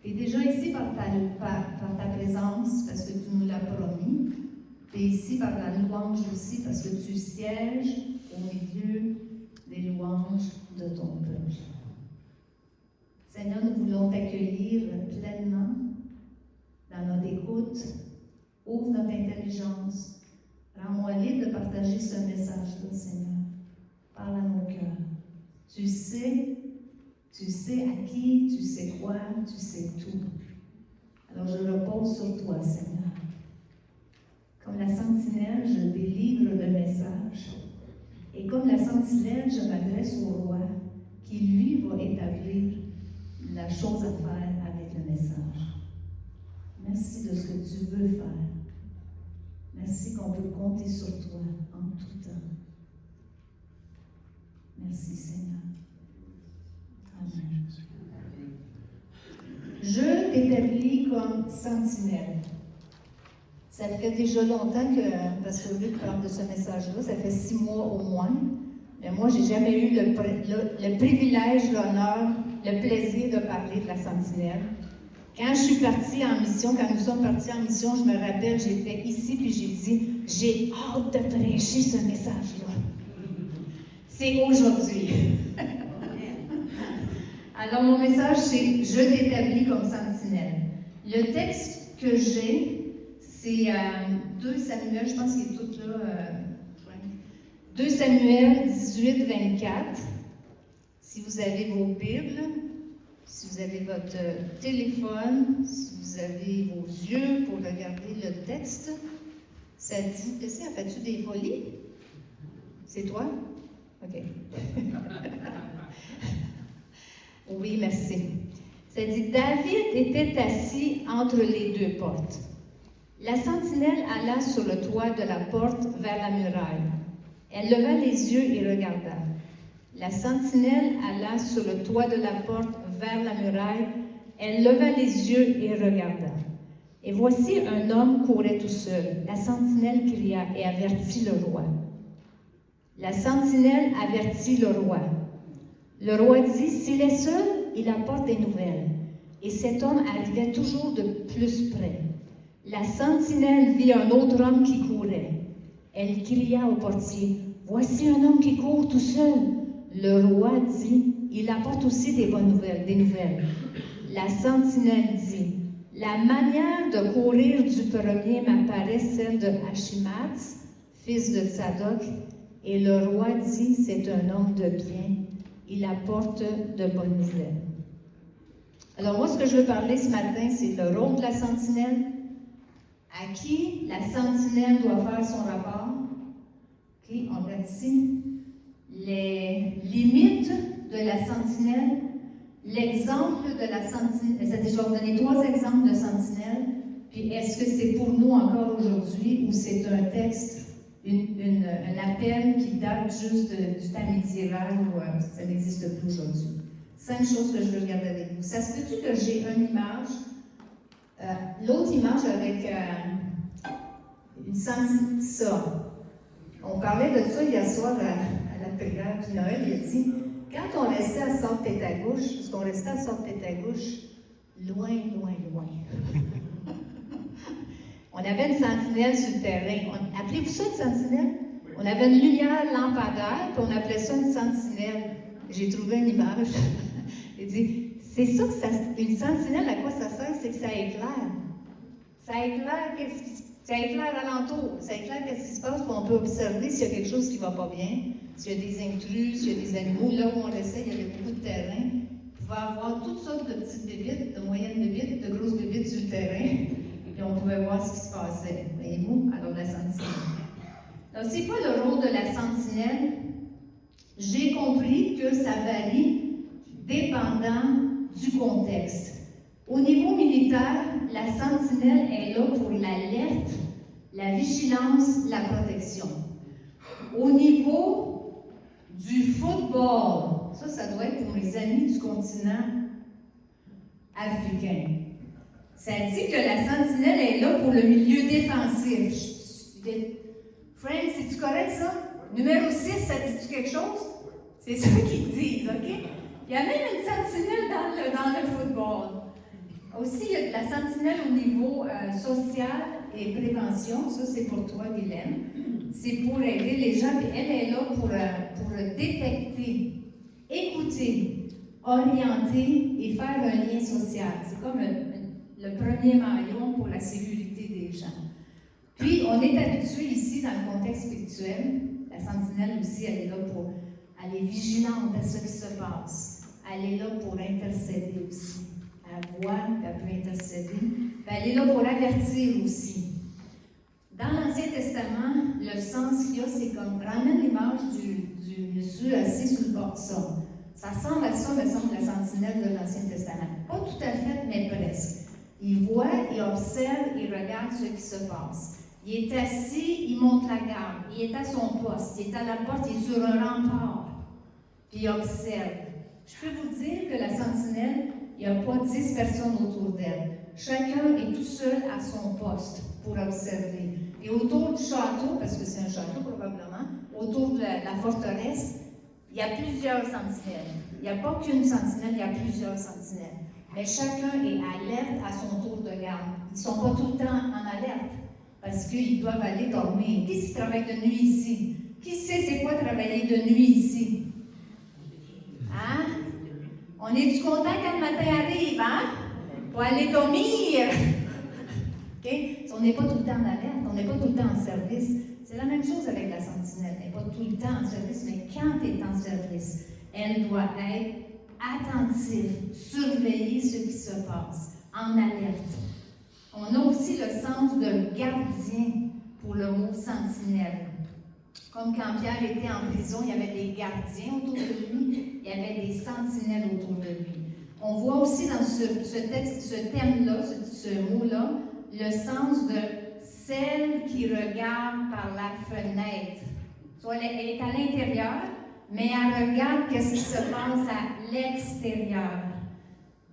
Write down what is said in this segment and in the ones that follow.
Tu es déjà ici par ta présence, parce que tu nous l'as promis. Tu es ici par la louange aussi, parce que tu sièges au milieu des louanges de ton peuple. Seigneur, nous voulons t'accueillir pleinement dans notre écoute. Ouvre notre intelligence. Rends-moi libre de partager ce message-là, Seigneur. Parle à nos cœurs. Tu sais à qui, tu sais quoi, tu sais tout. Alors je repose sur toi, Seigneur. Comme la sentinelle, je délivre le message. Et comme la sentinelle, je m'adresse au roi, qui lui va établir la chose à faire avec le message. Merci de ce que tu veux faire. Merci qu'on peut compter sur toi en tout temps. Merci, Seigneur. Amen. Je t'établis comme sentinelle. Ça fait déjà longtemps que Pasteur Luc parle de ce message-là, ça fait 6 mois au moins. Mais moi, j'ai jamais eu le privilège, l'honneur, le plaisir de parler de la sentinelle. Quand je suis partie en mission, quand nous sommes partis en mission, je me rappelle, j'étais ici puis j'ai dit, j'ai hâte de prêcher ce message-là. C'est aujourd'hui. Alors, mon message, c'est « Je t'établis comme sentinelle ». Le texte que j'ai, c'est 2 Samuel, je pense qu'il est tout là. 2 Samuel 18, 24. Si vous avez vos Bibles, si vous avez votre téléphone, si vous avez vos yeux pour regarder le texte, ça dit, fais-tu des folies? C'est toi? OK. Oui, merci. Ça dit, David était assis entre les 2 portes. La sentinelle alla sur le toit de la porte vers la muraille. Elle leva les yeux et regarda. La sentinelle alla sur le toit de la porte vers la muraille. Elle leva les yeux et regarda. Et voici un homme courait tout seul. La sentinelle cria et avertit le roi. La sentinelle avertit le roi. Le roi dit, s'il est seul, il apporte des nouvelles. Et cet homme arrivait toujours de plus près. La sentinelle vit un autre homme qui courait. Elle cria au portier, voici un homme qui court tout seul. Le roi dit, il apporte aussi des bonnes nouvelles, des nouvelles. La sentinelle dit, la manière de courir du premier m'apparaît celle de Achimath, fils de Tsadok. Et le roi dit, c'est un homme de bien. Il apporte de bonnes nouvelles. Alors moi, ce que je veux parler ce matin, c'est le rôle de la sentinelle, à qui la sentinelle doit faire son rapport. OK, on regarde ici. Les limites de la sentinelle, l'exemple de la sentinelle. C'est-à-dire, je vais vous donner 3 exemples de sentinelle, puis est-ce que c'est pour nous encore aujourd'hui ou c'est un texte, un appel qui date juste du temps médiéval ou ça n'existe plus aujourd'hui. 5 choses que je veux regarder avec vous. Ça se peut-tu que j'ai une image, l'autre image avec une sentinelle, ça. On parlait de ça hier soir à la prière, puis Noël, il a dit, quand on restait à sorte tête à gauche, parce qu'on restait à sorte tête à gauche, loin, loin, loin. On avait une sentinelle sur le terrain. Appelez-vous ça une sentinelle? On avait une lumière lampadaire, puis on appelait ça une sentinelle. J'ai trouvé une image. Il dit, c'est ça que une sentinelle, à quoi ça sert? C'est que ça éclaire. Ça éclaire alentour. Ça éclaire qu'est-ce qui se passe, puis on peut observer s'il y a quelque chose qui ne va pas bien, s'il y a des intrus, s'il y a des animaux. Là où on restait, il y avait beaucoup de terrain. On pouvait avoir toutes sortes de petites bébites, de moyennes bébites, de grosses bébites sur le terrain. Puis on pouvait voir ce qui se passait. Voyez-vous? Alors, la sentinelle. Donc, c'est quoi le rôle de la sentinelle? J'ai compris que ça varie dépendant du contexte. Au niveau militaire, la sentinelle est là pour l'alerte, la vigilance, la protection. Au niveau du football, ça doit être pour les amis du continent africain. Ça dit que la sentinelle est là pour le milieu défensif. Frank, c'est-tu correct ça? Numéro 6, ça dit-tu quelque chose? C'est ça qu'ils disent, OK? Il y a même une sentinelle dans le football. la sentinelle au niveau social et prévention, ça c'est pour toi, Guylaine. C'est pour aider les gens, puis elle est là pour détecter, écouter, orienter et faire un lien social. C'est comme le premier maillon pour la sécurité des gens. Puis, on est habitué ici, dans le contexte spirituel, la sentinelle aussi, elle est là pour, elle est vigilante à ce qui se passe. Elle est là pour intercéder aussi. Elle voit, elle peut intercéder. Puis elle est là pour avertir aussi. Dans l'Ancien Testament, le sens qu'il y a, c'est comme ramène l'image du monsieur assis sur le bord de ça. Ça ressemble à ça, me semble, la sentinelle de l'Ancien Testament. Pas tout à fait, mais presque. Il voit, il observe, il regarde ce qui se passe. Il est assis, il monte la garde. Il est à son poste, il est à la porte, il est sur un rempart. Puis il observe. Je peux vous dire que la sentinelle, il n'y a pas 10 personnes autour d'elle. Chacun est tout seul à son poste pour observer. Et autour du château, parce que c'est un château probablement, autour de la forteresse, il y a plusieurs sentinelles. Il n'y a pas qu'une sentinelle, il y a plusieurs sentinelles. Mais chacun est alerte à son tour de garde. Ils ne sont pas tout le temps en alerte parce qu'ils doivent aller dormir. Qui qui travaille de nuit ici? Qui sait c'est quoi travailler de nuit ici? Hein? On est-tu content quand le matin arrive, hein? Pour aller dormir! Okay? On n'est pas tout le temps en alerte, on n'est pas tout le temps en service. C'est la même chose avec la sentinelle. Elle n'est pas tout le temps en service, mais quand elle est en service, elle doit être attentive, surveiller ce qui se passe, en alerte. On a aussi le sens de gardien pour le mot sentinelle. Comme quand Pierre était en prison, il y avait des gardiens autour de lui, il y avait des sentinelles autour de lui. On voit aussi dans ce thème-là, ce mot-là, le sens de celle qui regarde par la fenêtre. Soit elle est à l'intérieur, mais elle regarde ce qui se passe à l'extérieur.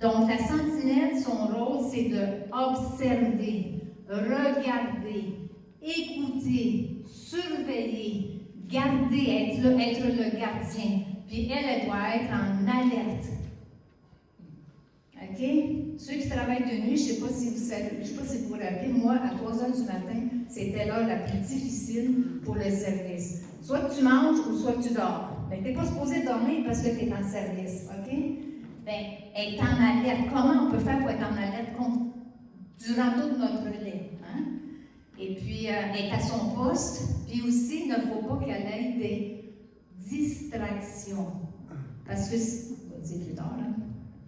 Donc, la sentinelle, son rôle, c'est d'observer, regarder, écouter, surveiller, garder, être le gardien. Puis elle doit être en alerte. OK? Ceux qui travaillent de nuit, je ne sais pas si vous savez, je ne sais pas si vous vous rappelez, moi, à 3 heures du matin, c'était l'heure la plus difficile pour le service. Soit que tu manges ou soit que tu dors. Mais tu n'es pas supposé dormir parce que tu es en service. OK? Bien, être en alerte. Comment on peut faire pour être en alerte durant toute notre relais? Hein? Et puis, être à son poste. Puis aussi, il ne faut pas qu'elle ait des distractions. Parce que, on va dire plus tard, hein?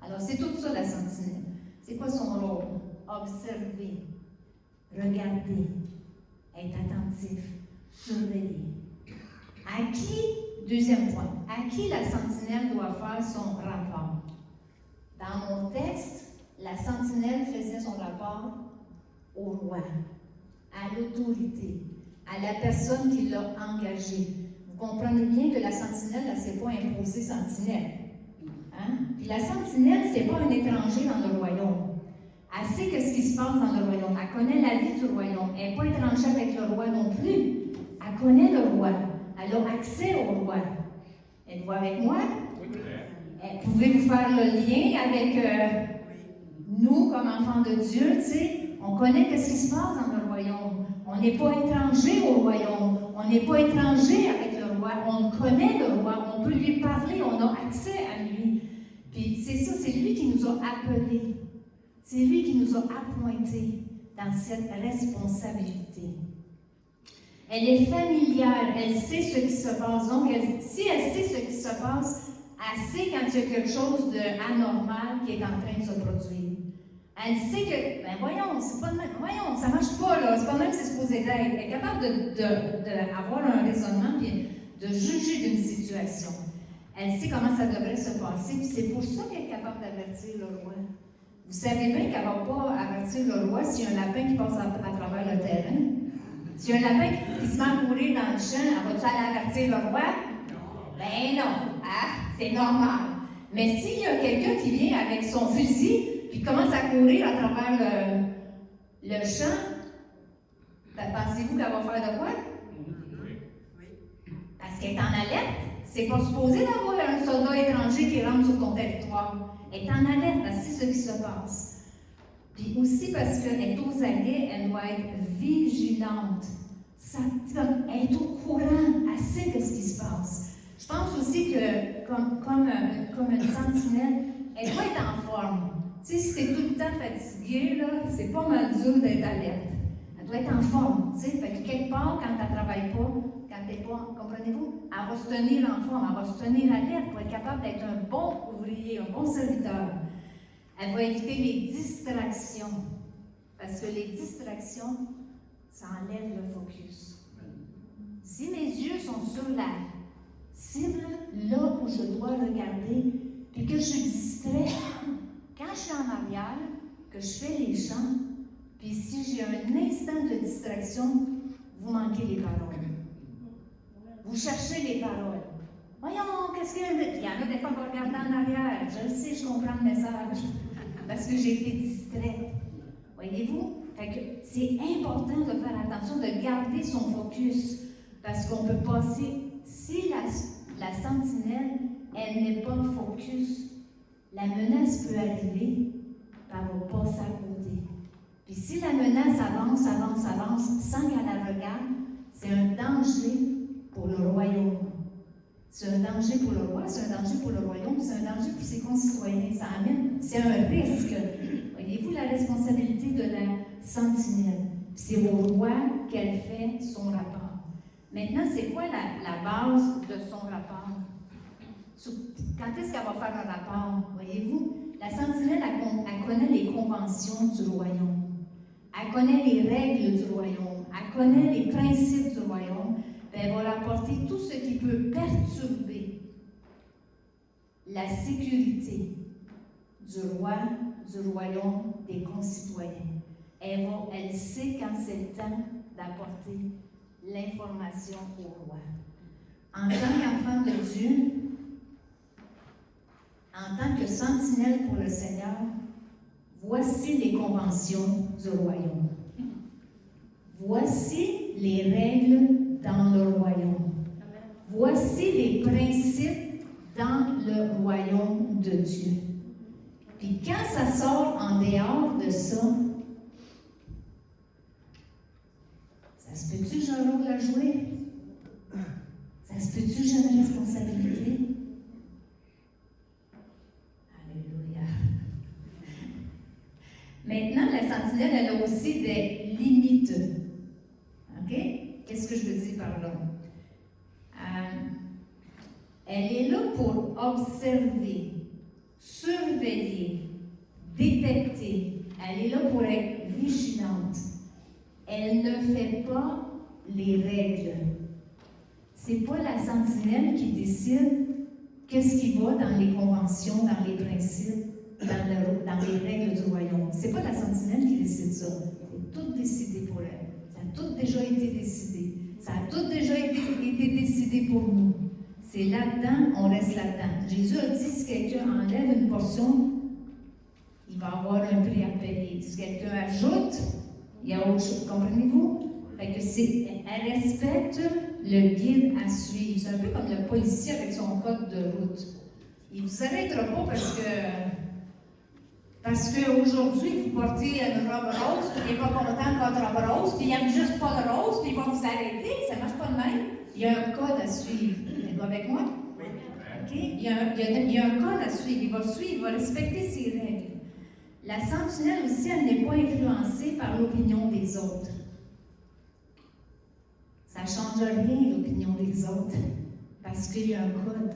Alors, c'est tout ça, la sentinelle. C'est quoi son rôle? Observer, regarder, être attentif, surveiller. À qui, deuxième point, à qui la sentinelle doit faire son rapport? Dans mon texte, la sentinelle faisait son rapport au roi, à l'autorité, à la personne qui l'a engagée. Vous comprenez bien que la sentinelle, elle ne s'est pas imposée sentinelle. Hein? Puis la sentinelle, ce n'est pas un étranger dans le royaume. Elle sait ce qui se passe dans le royaume. Elle connaît la vie du royaume. Elle n'est pas étrangère avec le roi non plus. Elle connaît le roi. Elle a accès au roi. Êtes-vous avec moi? Pouvez-vous faire le lien avec nous, comme enfants de Dieu, tu sais? On connaît ce qui se passe dans le royaume. On n'est pas étranger au royaume. On n'est pas étranger avec le roi. On connaît le roi. On peut lui parler. On a accès à lui. Puis c'est ça, c'est lui qui nous a appelés. C'est lui qui nous a appointés dans cette responsabilité. Elle est familière, elle sait ce qui se passe. Donc, si elle sait ce qui se passe, elle sait quand il y a quelque chose d'anormal qui est en train de se produire. Elle sait que, ben voyons, c'est pas de même, voyons, ça marche pas là, c'est pas de même que c'est supposé d'être. Elle est capable d'avoir un raisonnement et de juger d'une situation. Elle sait comment ça devrait se passer, puis c'est pour ça qu'elle est capable d'avertir le roi. Vous savez bien qu'elle ne va pas avertir le roi s'il y a un lapin qui passe à travers le terrain. S'il y a un lapin qui se met à courir dans le champ, elle va-tu aller avertir le roi? Ben non, hein? C'est normal. Mais s'il y a quelqu'un qui vient avec son fusil puis commence à courir à travers le champ, ben, pensez-vous qu'elle va faire de quoi? Parce qu'elle est en alerte. C'est pas supposé d'avoir un soldat étranger qui rentre sur ton territoire. Elle est en alerte, elle sait ce qui se passe. Puis aussi parce qu'elle est aux aguets, elle doit être vigilante. Ça, elle est au courant, elle sait de ce qui se passe. Je pense aussi que, comme une sentinelle, elle doit être en forme. Tu sais, si tu es tout le temps fatigué, là, c'est pas mal dur d'être alerte. Elle doit être en forme, tu sais. Fait que quelque part, quand elle ne travaille pas, quand elle n'est pas, comprenez-vous, elle va se tenir en forme, elle va se tenir alerte pour être capable d'être un bon ouvrier, un bon serviteur. Elle va éviter les distractions. Parce que les distractions, ça enlève le focus. Si mes yeux sont sur la cible, là où je dois regarder, puis que je suis distrait, quand je suis en arrière, que je fais les chants, puis si j'ai un instant de distraction, vous manquez les paroles. Vous cherchez les paroles. Voyons, qu'est-ce qu'il y a? Il y en a des fois qui vont regarder en arrière. Je le sais, je comprends le message. Parce que j'ai été distraite. Voyez-vous? Fait que c'est important de faire attention, de garder son focus. Parce qu'on peut passer, si la sentinelle, elle n'est pas focus, la menace peut arriver, elle va passer à côté. Puis si la menace avance, sans qu'elle la regarde, c'est un danger pour le royaume. C'est un danger pour le roi, c'est un danger pour le royaume, c'est un danger pour ses concitoyens. Ça amène, c'est un risque. Voyez-vous la responsabilité de la sentinelle? C'est au roi qu'elle fait son rapport. Maintenant, c'est quoi la base de son rapport? Quand est-ce qu'elle va faire un rapport? Voyez-vous, la sentinelle, elle connaît les conventions du royaume. Elle connaît les règles du royaume. Elle connaît les principes du royaume. Elle va rapporter tout ce qui peut perturber la sécurité du roi, du royaume, des concitoyens. Elle sait quand c'est le temps d'apporter l'information au roi. En tant qu'enfant de Dieu, en tant que sentinelle pour le Seigneur, voici les conventions du royaume. Voici les règles dans le royaume. Voici les principes dans le royaume de Dieu. Puis quand ça sort en dehors de ça, ça se peut-tu que j'ai un rôle à jouer? Ça se peut-tu que j'ai une responsabilité? Alléluia. Maintenant, la sentinelle, elle a aussi des limites. OK? Qu'est-ce que je veux dire par là? Elle est là pour observer, surveiller, détecter. Elle est là pour être vigilante. Elle ne fait pas les règles. C'est pas la sentinelle qui décide qu'est-ce qui va dans les conventions, dans les principes, dans les règles du royaume. C'est pas la sentinelle qui décide ça. C'est tout décidé pour elle. Ça a tout déjà été décidé. Ça a tout déjà été décidé pour nous. C'est là-dedans, on reste là-dedans. Jésus a dit, si quelqu'un enlève une portion, il va avoir un prix à payer. Si quelqu'un ajoute, il y a autre chose. Comprenez-vous? Fait que elle respecte le guide à suivre. C'est un peu comme le policier avec son code de route. Il ne vous arrêtera pas parce qu'aujourd'hui, vous portez une robe rose, puis il n'est pas content de votre robe rose, puis il n'aime juste pas le rose, puis il va vous arrêter. Ça ne marche pas de même. Il y a un code à suivre. Êtes-vous avec moi? OK? Il y a un code à suivre. Il va suivre, il va respecter ses règles. La sentinelle aussi, elle n'est pas influencée par l'opinion des autres. Ça ne change rien, l'opinion des autres, parce qu'il y a un code.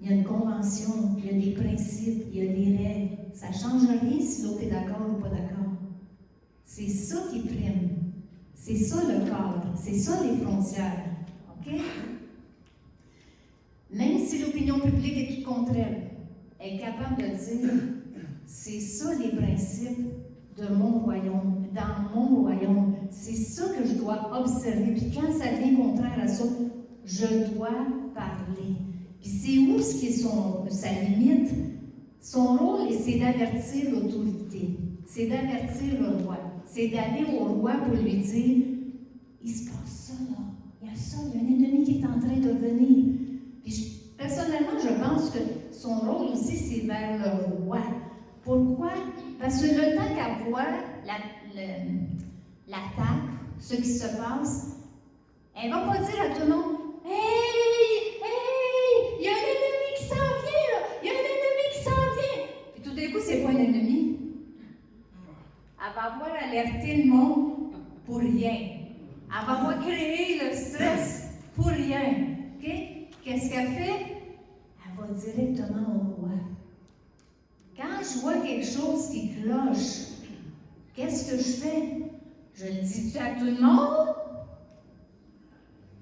Il y a une convention, il y a des principes, il y a des règles. Ça ne change rien si l'autre est d'accord ou pas d'accord. C'est ça qui prime. C'est ça le cadre. C'est ça les frontières. OK? Même si l'opinion publique est toute contre elle, elle est capable de dire c'est ça les principes de mon royaume, dans mon royaume. C'est ça que je dois observer. Puis quand ça vient contraire à ça, je dois parler. Puis c'est où ce qui est sa limite? Son rôle, c'est d'avertir l'autorité. C'est d'avertir le roi. C'est d'aller au roi pour lui dire, il se passe ça là. Il y a ça, il y a un ennemi qui est en train de venir. Puis personnellement, je pense que son rôle aussi, c'est vers le roi. Pourquoi? Parce que le temps qu'elle voit l'attaque, ce qui se passe, elle ne va pas dire à tout le monde « Hey! Hey! Il y a un ennemi qui s'en vient, là! Il y a un ennemi qui s'en vient! » Puis tout d'un coup, c'est pas un ennemi. Elle va avoir alerté le monde pour rien. Elle va avoir créé le stress pour rien. OK? Qu'est-ce qu'elle fait? Elle va directement au roi. Quand je vois quelque chose qui cloche, qu'est-ce que je fais? Je le dis-tu à tout le monde?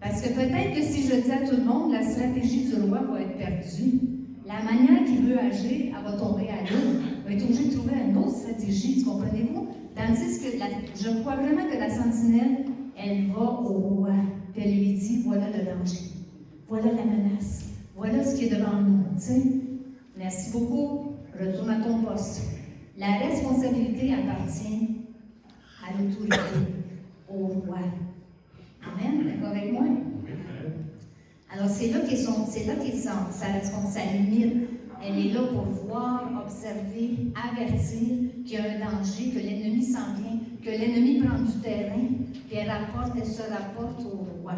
Parce que peut-être que si je le dis à tout le monde, la stratégie du roi va être perdue. La manière qu'il veut agir, elle va tomber à l'eau. Il va être obligé de trouver une autre stratégie, comprenez-vous? Tandis que je crois vraiment que la sentinelle, elle va au roi. Puis elle lui dit, voilà le danger. Voilà la menace. Voilà ce qui est devant nous. Tu sais? Merci beaucoup. Retourne à ton poste. La responsabilité appartient à l'autorité, au roi. Amen? D'accord avec moi? Alors, c'est là qu'est sa limite. Elle est là pour voir, observer, avertir qu'il y a un danger, que l'ennemi s'en vient, que l'ennemi prend du terrain, puis elle se rapporte au roi.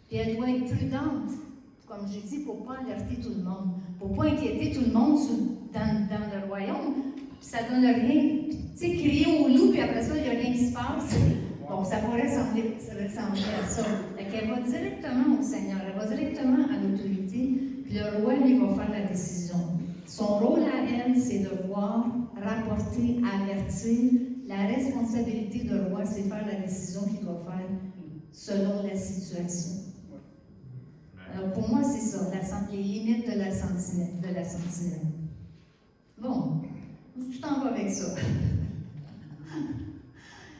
Puis elle doit être prudente. Comme je dis, pour ne pas alerter tout le monde, pour ne pas inquiéter tout le monde dans le royaume. Puis ça ne donne rien. Tu sais, crier au loup, puis après ça, il n'y a rien qui se passe. Bon, ça pourrait ressembler à ça. Fait qu'elle va directement au Seigneur, elle va directement à l'autorité, puis le roi, lui, va faire la décision. Son rôle à elle, c'est de voir, rapporter, avertir. La responsabilité de roi, c'est faire la décision qu'il doit faire selon la situation. Alors, pour moi, c'est ça, les limites de la sentinelle. Bon, où tu t'en vas avec ça?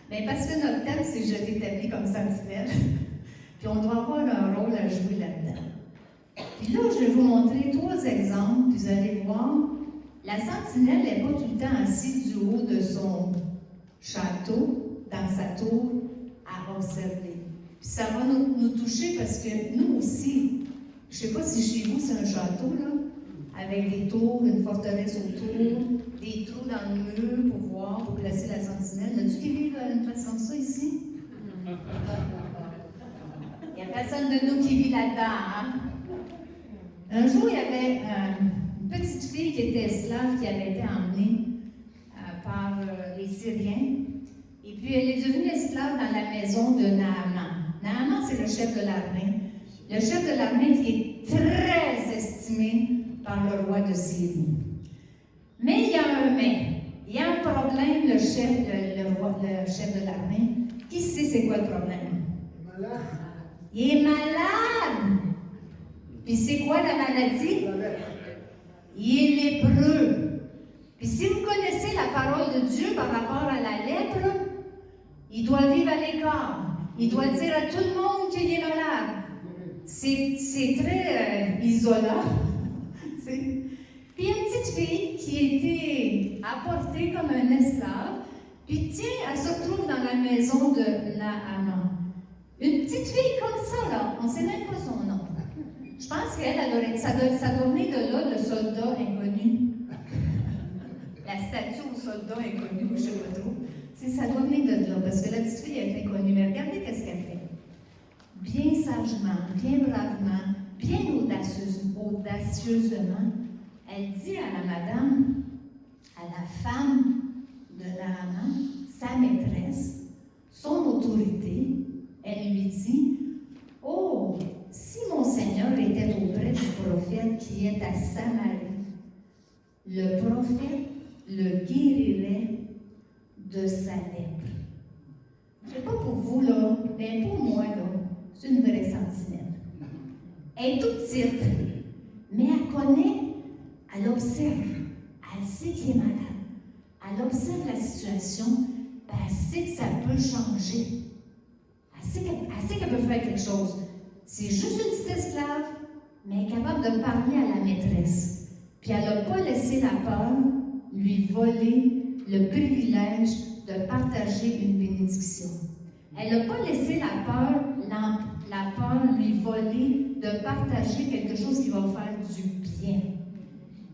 Bien, parce que notre thème, c'est « Je t'établis comme sentinelle ». Puis on doit avoir un rôle à jouer là-dedans. Puis là, je vais vous montrer 3 exemples, puis vous allez voir, la sentinelle n'est pas tout le temps assise du haut de son château, dans sa tour, à observer. Puis ça va nous toucher parce que nous aussi, je ne sais pas si chez vous c'est un château, là, avec des tours, une forteresse autour, des trous dans le mur pour voir, pour placer la sentinelle. As-tu qui vivent une place comme ça ici? Il n'y a personne de nous qui vit là-dedans, hein? Un jour, il y avait une petite fille qui était esclave qui avait été emmenée par les Syriens. Et puis, elle est devenue esclave dans la maison de Naaman. Naaman, c'est le chef de l'armée. Le chef de l'armée qui est très estimé par le roi de Syrie. Mais il y a un mais. Il y a un problème, le chef de l'armée. Qui sait c'est quoi le problème? Il est malade. Puis c'est quoi la maladie? Il est lépreux. Puis si vous connaissez la parole de Dieu par rapport à la lèpre, il doit vivre à l'écart. Il doit dire à tout le monde qu'il est malade. C'est très isolant. Puis une petite fille qui a été apportée comme un esclave, puis tiens, elle se retrouve dans la maison de Naaman. Une petite fille comme ça, là, on ne sait même pas son nom. Je pense qu'elle, ça doit venir de là, le soldat inconnu. La statue au soldat inconnu, je ne sais pas trop. Ça doit venir de là, parce que la petite fille est inconnue. Mais regardez qu'est-ce qu'elle fait. Bien sagement, bien bravement, bien audacieusement, elle dit à la madame, à la femme de Naaman, sa maîtresse, son autorité, elle lui dit, « Oh, si mon Seigneur était auprès du prophète qui est à Samarie, le prophète le guérirait de sa lèpre. » Je ne sais pas pour vous, là, mais pour moi, là, c'est une vraie sentinelle. Elle est toute petite, mais elle connaît, elle observe, elle sait qu'il est malade. Elle observe la situation, puis elle sait que ça peut changer. Elle sait qu'elle peut faire quelque chose. C'est juste une petite esclave, mais elle est capable de parler à la maîtresse. Puis elle n'a pas laissé la peur lui voler le privilège de partager une bénédiction. Elle n'a pas laissé la peur lui voler de partager quelque chose qui va faire du bien.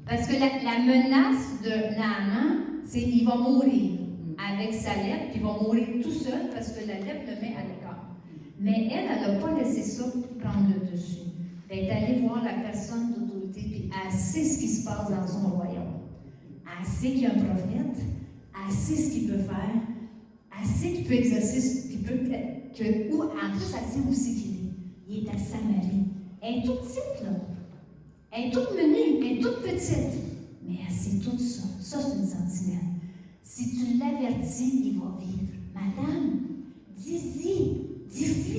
Parce que la menace de Naaman, c'est qu'il va mourir avec sa lèpre, puis il va mourir tout seul parce que la lèpre le met à l'écart. Mais elle n'a pas laissé ça prendre le dessus. Elle est allée voir la personne d'autorité, puis elle sait ce qui se passe dans son royaume. Elle sait qu'il y a un prophète, elle sait ce qu'il peut faire, elle sait qu'il peut exercer, en plus, elle sait aussi qu'il est. Il est à Samarie. Elle est toute petite, là. Elle est toute menue, elle est toute petite. Mais elle sait tout ça. Ça, c'est une sentinelle. Si tu l'avertis, il va vivre. Madame, dis-y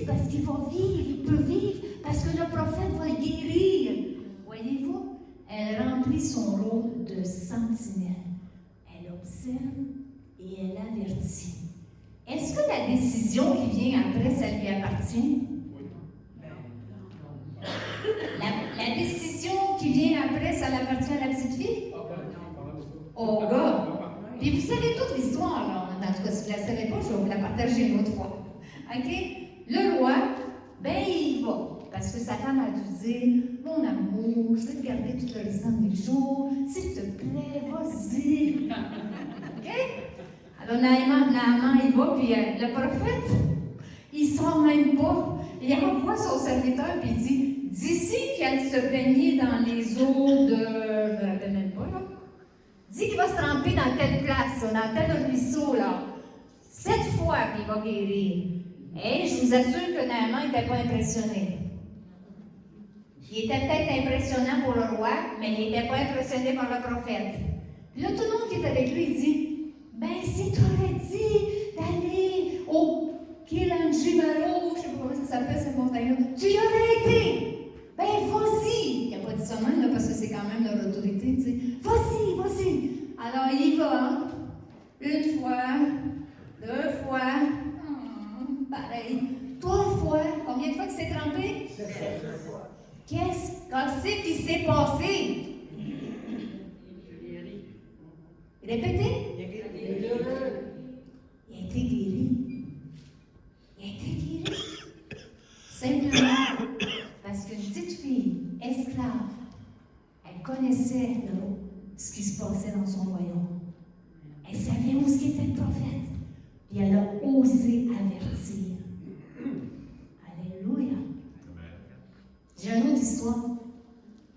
parce qu'il va vivre, il peut vivre, parce que le prophète va le guérir. Voyez-vous, elle remplit son rôle de sentinelle. Elle observe et elle avertit. Est-ce que la décision qui vient après, ça lui appartient? La décision qui vient après, ça appartient à la petite fille? Au gars. Puis vous savez toute l'histoire, là. En tout cas, si vous ne la savez pas, je vais vous la partager une autre fois. OK? Le roi, ben il va. Parce que sa femme a dû dire, mon amour, je vais te garder tout le restant de mes jours. S'il te plaît, vas-y. OK? Alors, Naaman, il va, puis le prophète, il ne sort même pas. Il envoie son serviteur, puis il dit, d'ici qu'elle se baignait dans les eaux de... Je ne me rappelle même pas, là. Dis qu'il va se tremper dans telle place, dans tel ruisseau, là. 7 fois, puis il va guérir. Et je vous assure que Naaman n'était pas impressionné. Il était peut-être impressionnant pour le roi, mais il n'était pas impressionné par le prophète. Puis là, tout le monde qui est avec lui, il dit, ben, si tu aurais dit d'aller au Kilimanjaro, je ne sais pas comment ça s'appelle cette montagne-là, tu y aurais été. Ben, vas-y! Il n'a pas dit ça même, là, parce que c'est quand même leur autorité, tu sais. Vas-y! Alors, il y va. Une fois, 2 fois, pareil. 3 fois. Combien de fois qu'il s'est trompé? 7 fois. Qu'est-ce qui s'est passé? Répétez. Il a été guéri. Simplement parce qu'une petite fille, esclave, elle connaissait ce qui se passait dans son royaume. Elle savait où était le prophète. Puis elle a osé avertir. Alléluia. J'ai une autre histoire.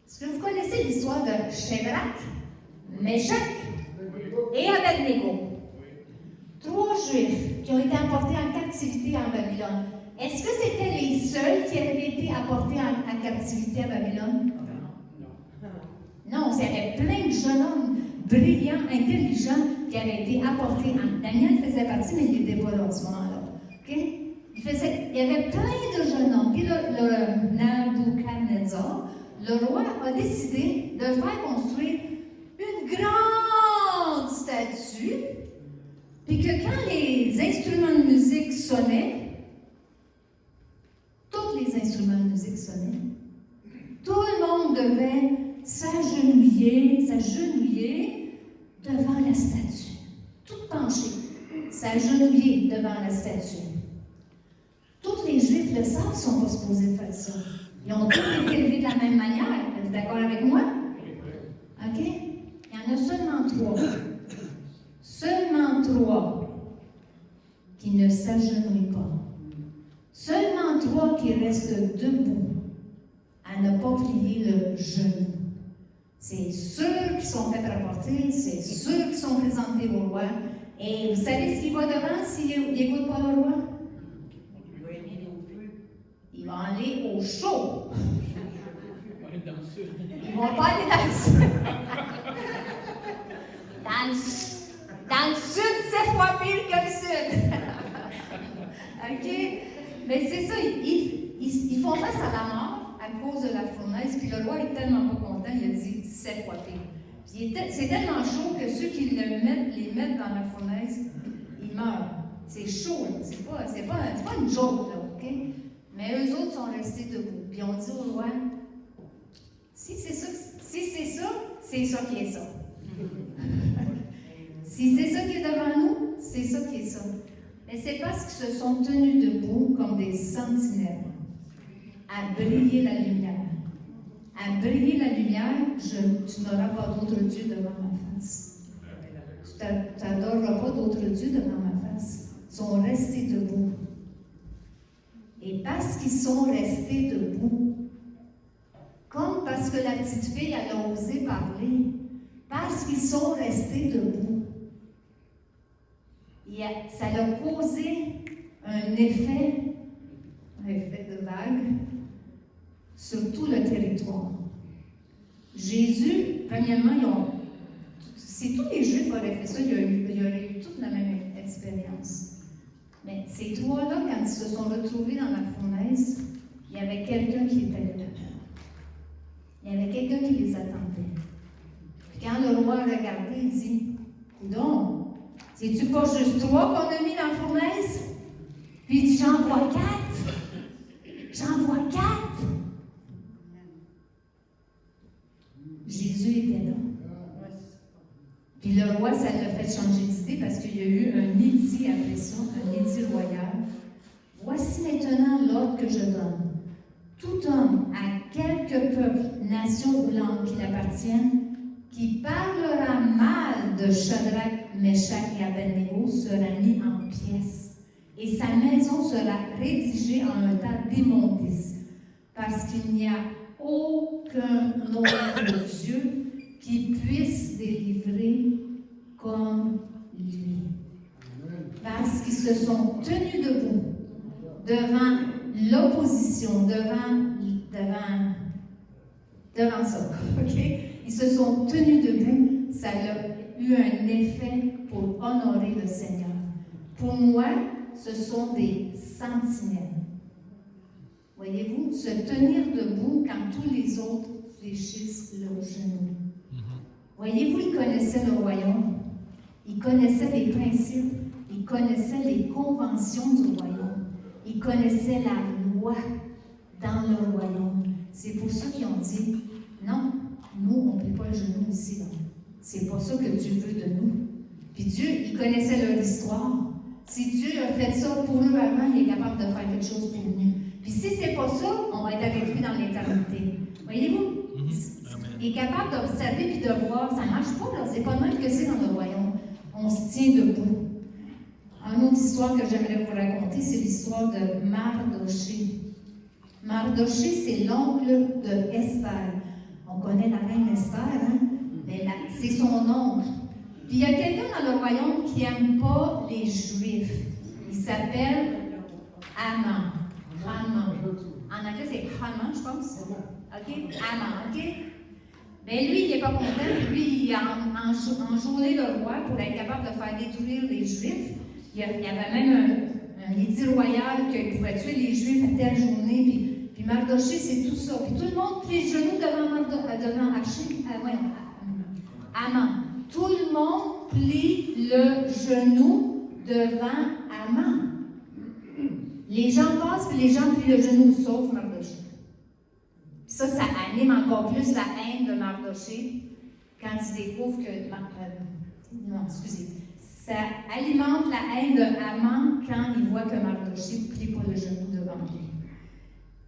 Est-ce que vous connaissez l'histoire de Shadrach, Meshach et Abednego? 3 Juifs qui ont été emportés en captivité en Babylone. Est-ce que c'était les seuls qui avaient été apportés en captivité à Babylone? Non, il y avait plein de jeunes hommes brillants, intelligents, qui avaient été apportés. Daniel faisait partie, mais il n'était pas là à ce moment-là. Okay? Il y avait plein de jeunes hommes. Puis le Nabucodonosor, le roi, a décidé de faire construire une grande statue, puis que quand les instruments de musique sonnaient, tous les instruments de musique sonnaient, tout le monde devait s'agenouiller devant la statue, tout penché, s'agenouiller devant la statue. Tous les Juifs le savent, ils ne sont pas supposés faire ça. Ils ont tous été élevés de la même manière. Êtes-vous d'accord avec moi? OK? Il y en a seulement 3. Seulement 3 qui ne s'agenouillent pas. Seulement 3 qui restent debout à ne pas plier le genou. C'est ceux qui sont fait rapporter, c'est ceux qui sont présentés au roi. Et vous savez ce qu'il va devant s'il n'écoute pas le roi? Il va aller au chaud. Ils vont pas aller dans le sud. Dans le sud, 7 fois pire que le sud. OK? Mais c'est ça, ils font face à la mort à cause de la fournaise, puis le roi est tellement pas content, il a dit 7 fois pire. Puis c'est tellement chaud que ceux qui les mettent dans la fournaise, ils meurent. C'est chaud, là. C'est pas une joke, là, OK? Mais eux autres sont restés debout. Puis on dit au roi, si c'est ça qui est ça. Si c'est ça qui est devant nous, c'est ça qui est ça. Mais c'est parce qu'ils se sont tenus debout comme des sentinelles, à briller la lumière, à briller la lumière, tu n'auras pas d'autre Dieu devant ma face. Tu n'adoreras pas d'autre Dieu devant ma face. Ils sont restés debout. Et parce qu'ils sont restés debout, comme parce que la petite fille elle a osé parler, parce qu'ils sont restés debout, ça a causé un effet de vague sur tout le territoire. Jésus, premièrement, si tous les Juifs auraient fait ça, il y aurait eu toute la même expérience. Mais ces trois-là, quand ils se sont retrouvés dans la fournaise, il y avait quelqu'un qui était là. Il y avait quelqu'un qui les attendait. Puis quand le roi a regardé, il dit, « Coudonc, c'est-tu pas juste toi qu'on a mis dans la fournaise? » Puis il dit, « J'en vois 4. J'en vois 4. » Jésus était là. Puis le roi, ça l'a fait changer d'idée parce qu'il y a eu un édit après ça, un édit royal. « Voici maintenant l'ordre que je donne. Tout homme, à quelque peuple, nation ou langue qu'il appartienne, qui parlera mal de Shadrach, Meshach et Abednego sera mis en pièces, et sa maison sera rédigée en un tas d'immondices, parce qu'il n'y a aucun autre Dieu qui puisse délivrer comme lui. » Parce qu'ils se sont tenus debout devant l'opposition, devant ça. Okay? Ils se sont tenus debout, ça a eu un effet pour honorer le Seigneur. Pour moi, ce sont des sentinelles. Voyez-vous, se tenir debout quand tous les autres fléchissent leurs genoux. Voyez-vous, ils connaissaient le royaume, ils connaissaient les principes, ils connaissaient les conventions du royaume, ils connaissaient la loi dans le royaume. C'est pour ça qu'ils ont dit, non, nous, on ne plie pas le genou ici. C'est pas ça que Dieu veut de nous. Puis Dieu, il connaissait leur histoire. Si Dieu a fait ça pour eux avant, il est capable de faire quelque chose pour nous. Puis si c'est pas ça, on va être avec lui dans l'éternité. Voyez-vous? Il est capable d'observer puis de voir, ça ne marche pas, là. C'est pas le même que c'est dans le royaume. On se tient debout. Une autre histoire que j'aimerais vous raconter, c'est l'histoire de Mardoché. Mardoché, c'est l'oncle de Esther. On connaît la reine Esther, hein? Mais c'est son oncle. Puis il y a quelqu'un dans le royaume qui n'aime pas les Juifs. Il s'appelle Haman. En anglais, c'est Haman, je pense. OK? Haman, OK? Mais lui, il n'est pas content. Lui, il a enjôlé le roi pour être capable de faire détruire les Juifs. Il y avait même un édit royal qu'il pouvait tuer les Juifs à telle journée. Puis Mardoché, c'est tout ça. Puis tout le monde plie les genoux devant Haman. Tout le monde plie le genou devant Haman. Les gens passent, puis les gens plient le genou, sauf Mardoché. Ça anime encore plus la haine de Mardoché quand il découvre que... Ça alimente la haine de Haman quand il voit que Mardoché ne plie pas le genou devant lui.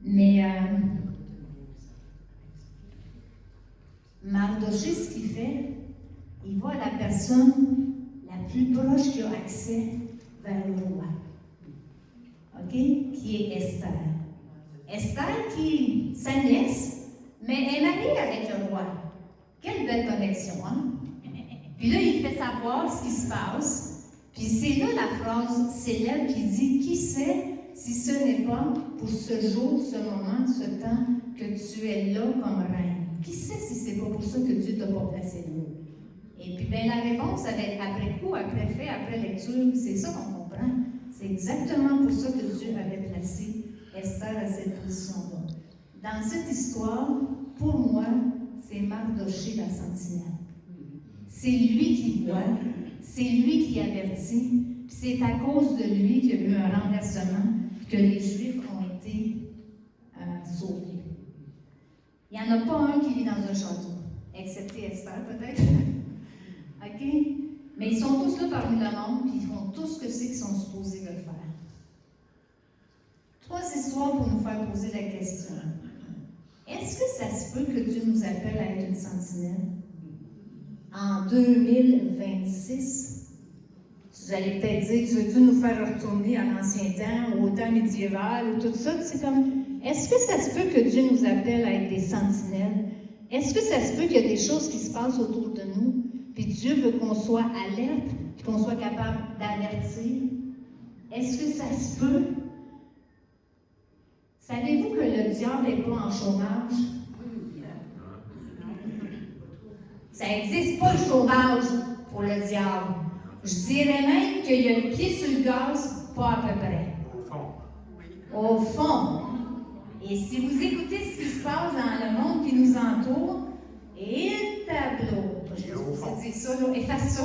Mais Mardoché, ce qu'il fait, il va à la personne la plus proche qui a accès vers le roi. OK? Qui est Esther. Esther qui sa nièce, mais elle est mariée avec le roi. Quelle belle connexion, hein? Puis là, il fait savoir ce qui se passe. Puis c'est là la phrase célèbre qui dit « Qui sait si ce n'est pas pour ce jour, ce moment, ce temps que tu es là comme reine? Qui sait si c'est pas pour ça que Dieu t'a pas placé là? » Et puis, bien, la réponse, après coup, après fait, après lecture, c'est ça qu'on comprend. C'est exactement pour ça que Dieu avait placé Esther à cette position-là. Dans cette histoire, pour moi, c'est Mardoché la sentinelle. C'est lui qui voit, c'est lui qui avertit, puis c'est à cause de lui qu'il y a eu un renversement, que les Juifs ont été sauvés. Il n'y en a pas un qui vit dans un château, excepté Esther peut-être. OK? Mais ils sont tous là parmi le monde, puis ils font tout ce que c'est qu'ils sont supposés de faire. 3 histoires pour nous faire poser la question. Est-ce est-ce que ça se peut que Dieu nous appelle à être une sentinelle? En 2026? Vous allez peut-être dire, tu veux-tu nous faire retourner à l'ancien temps, au temps médiéval, ou tout ça? C'est comme, est-ce que ça se peut que Dieu nous appelle à être des sentinelles? Est-ce que ça se peut qu'il y a des choses qui se passent autour de nous, puis Dieu veut qu'on soit alerte, puis qu'on soit capable d'avertir? Est-ce que ça se peut? Savez-vous que le diable n'est pas en chômage? Ça n'existe pas le chômage pour le diable. Je dirais même qu'il y a le pied sur le gaz, pas à peu près. Au fond. Et si vous écoutez ce qui se passe dans le monde qui nous entoure, et le tableau, je vais vous dire ça, là, efface ça.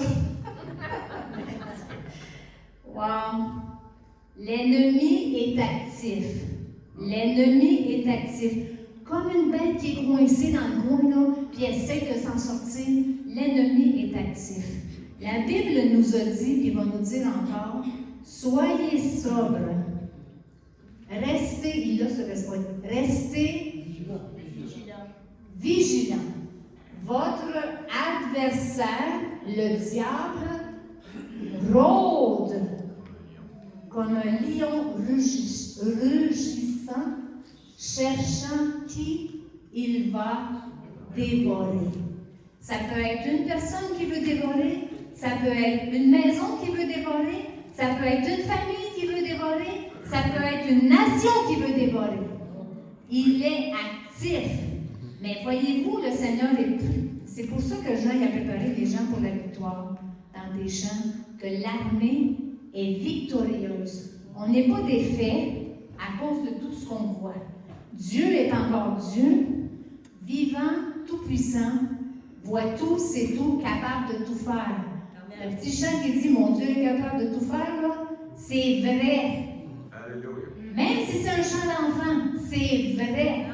Wow! L'ennemi est actif. L'ennemi est actif. Comme une bête qui est coincée dans le coin, là, puis essaie de s'en sortir, l'ennemi est actif. La Bible nous a dit, puis va nous dire encore, soyez sobres. Restez, il a ce respect, restez vigilants. Votre adversaire, le diable, rôde comme un lion rugissant, cherchant qui il va dévorer. Ça peut être une personne qui veut dévorer, ça peut être une maison qui veut dévorer, ça peut être une famille qui veut dévorer, ça peut être une nation qui veut dévorer. Il est actif. Mais voyez-vous, le Seigneur est plus. C'est pour ça que Jean a préparé les gens pour la victoire dans des chants, que l'armée est victorieuse. On n'est pas défait à cause de tout ce qu'on voit. Dieu est encore Dieu, vivant, tout-puissant, voit tout, sait tout, capable de tout faire. Le petit chant qui dit « Mon Dieu est capable de tout faire », là, c'est vrai. Alléluia. Même si c'est un chant d'enfant, c'est vrai.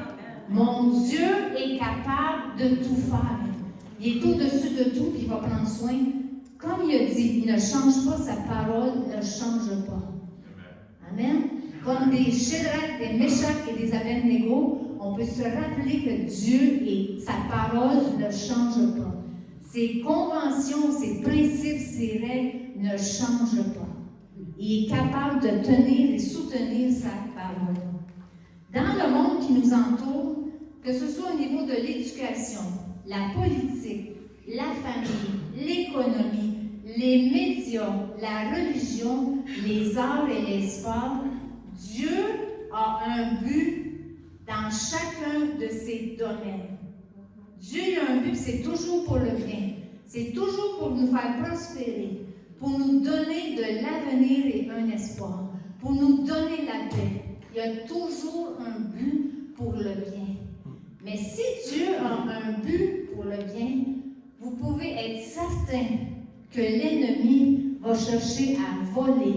Mon Dieu est capable de tout faire. Il est au-dessus de tout, puis il va prendre soin. Comme il a dit, il ne change pas, sa parole ne change pas. Amen. Comme des Shadrach, des Meshach et des Abednego, on peut se rappeler que Dieu et sa parole ne changent pas. Ses conventions, ses principes, ses règles ne changent pas. Il est capable de tenir et soutenir sa parole. Dans le monde qui nous entoure, que ce soit au niveau de l'éducation, la politique, la famille, l'économie, les médias, la religion, les arts et les sports, Dieu a un but dans chacun de ces domaines. Dieu a un but, c'est toujours pour le bien. C'est toujours pour nous faire prospérer, pour nous donner de l'avenir et un espoir, pour nous donner la paix. Il y a toujours un but pour le bien. Mais si Dieu a un but pour le bien, vous pouvez être certain que l'ennemi va chercher à voler,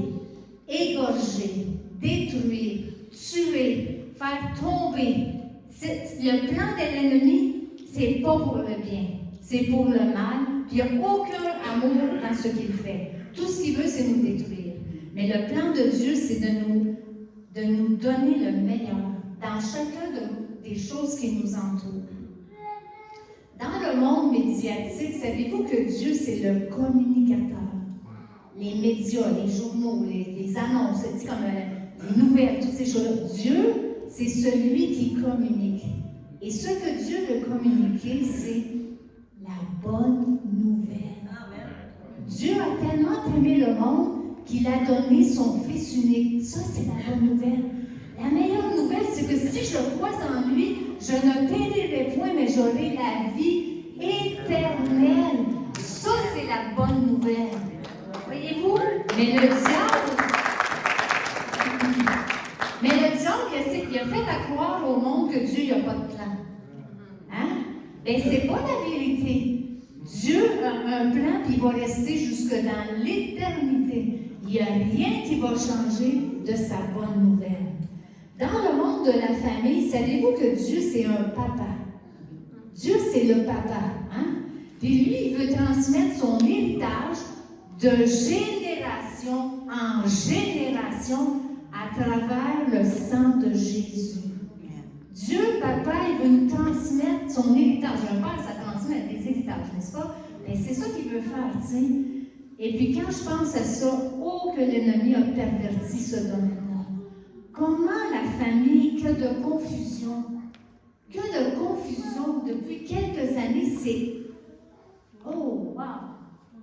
égorger, détruire, tuer, faire tomber. Le plan de l'ennemi, c'est pas pour le bien, c'est pour le mal. Puis il n'y a aucun amour dans ce qu'il fait. Tout ce qu'il veut, c'est nous détruire. Mais le plan de Dieu, c'est de nous donner le meilleur dans chacun des choses qui nous entourent. Dans le monde médiatique, savez-vous que Dieu, c'est le communicateur? Les médias, les journaux, les annonces, comme les nouvelles, toutes ces choses-là. Dieu, c'est celui qui communique. Et ce que Dieu veut communiquer, c'est la bonne nouvelle. Amen. Dieu a tellement aimé le monde qu'il a donné son Fils unique. Ça, c'est la bonne nouvelle. La meilleure nouvelle, c'est que si je crois en lui, je ne périrai point, mais j'aurai la vie éternelle. Ça, c'est la bonne nouvelle. Voyez-vous? Mais le diable, il a fait à croire au monde que Dieu n'a pas de plan. Hein? Bien, c'est pas la vérité. Dieu a un plan, puis il va rester jusque dans l'éternité. Il n'y a rien qui va changer de sa bonne nouvelle. Dans le monde de la famille, savez-vous que Dieu, c'est un papa? Dieu, c'est le papa. Hein? Puis lui, il veut transmettre son héritage de génération en génération à travers le sang de Jésus. Dieu, Papa, il veut nous transmettre son héritage. Un père, ça transmet des héritages, n'est-ce pas? Bien, c'est ça qu'il veut faire, tu sais. Et puis quand je pense à ça, oh, que l'ennemi a perverti ce domaine-là. Comment la famille, que de confusion depuis quelques années, c'est, oh, wow,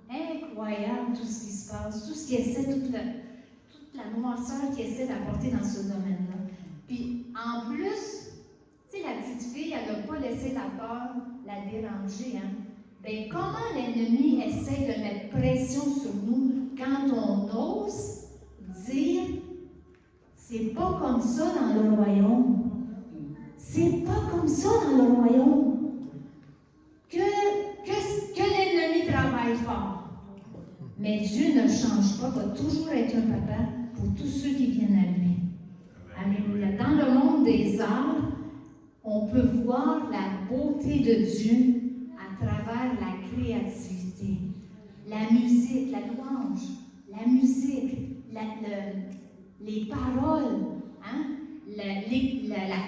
incroyable tout ce qui se passe, tout ce qui essaie, toute la noirceur qui essaie d'apporter dans ce domaine-là. Puis en plus, tu sais, la petite fille, elle n'a pas laissé la peur la déranger, hein? Bien, comment l'ennemi essaie de mettre pression sur nous quand on ose dire c'est pas comme ça dans le royaume. C'est pas comme ça dans le royaume. Que l'ennemi travaille fort. Mais Dieu ne change pas, va toujours être un papa pour tous ceux qui viennent à lui. Alléluia. Dans le monde des arts, on peut voir la beauté de Dieu à travers la créativité. La musique, la louange, la musique, les paroles, hein? La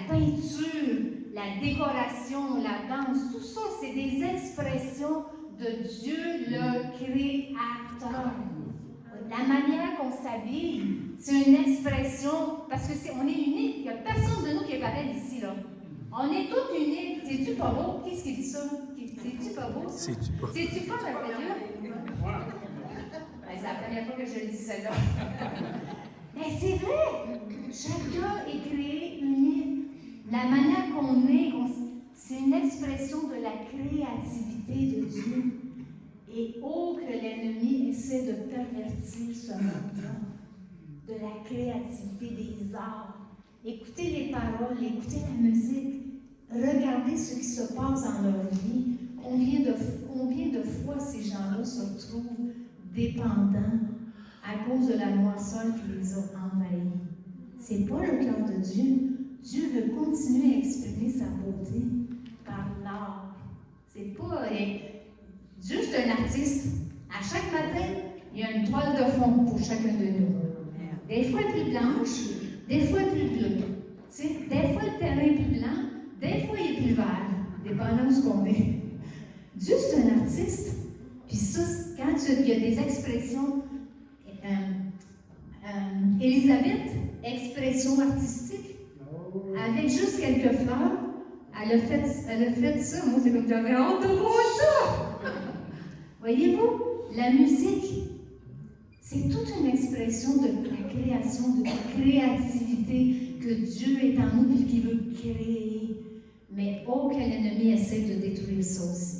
peinture, la décoration, la danse, tout ça, c'est des expressions de Dieu, le Créateur. La manière qu'on s'habille, c'est une expression, parce qu'on est unique. Il n'y a personne de nous qui est pareil ici, là. On est tous uniques. C'est-tu pas beau? Qu'est-ce qui dit ça? C'est-tu pas beau, ça? C'est-tu pas merveilleux? C'est la première fois que je le dis, celle-là. Mais c'est vrai! Chacun est créé unique. La manière qu'on est, c'est une expression de la créativité de Dieu. Et oh, que l'ennemi essaie de pervertir ce monde-là, de la créativité des arts. Écoutez les paroles, écoutez la musique, regardez ce qui se passe dans leur vie. Combien de fois ces gens-là se retrouvent dépendants à cause de la noirceur qui les a envahis. C'est pas le cœur de Dieu. Dieu veut continuer à exprimer sa beauté par l'art. C'est pas... Dieu, c'est un artiste. À chaque matin, il y a une toile de fond pour chacun de nous. Des fois plus blanche, des fois plus bleue. Des fois le terrain est plus blanc, des fois il est plus vert, dépendant de ce qu'on est. Dieu, c'est un artiste. Puis ça, quand il y a des expressions, Élisabeth, expression artistique, avec juste quelques fleurs, elle a fait ça. Moi, c'est comme j'avais hâte de voir ça. Voyez-vous, la musique, c'est toute une expression de la création, de la créativité que Dieu est en nous et qu'il veut créer. Mais oh, que l'ennemi essaie de détruire ça aussi.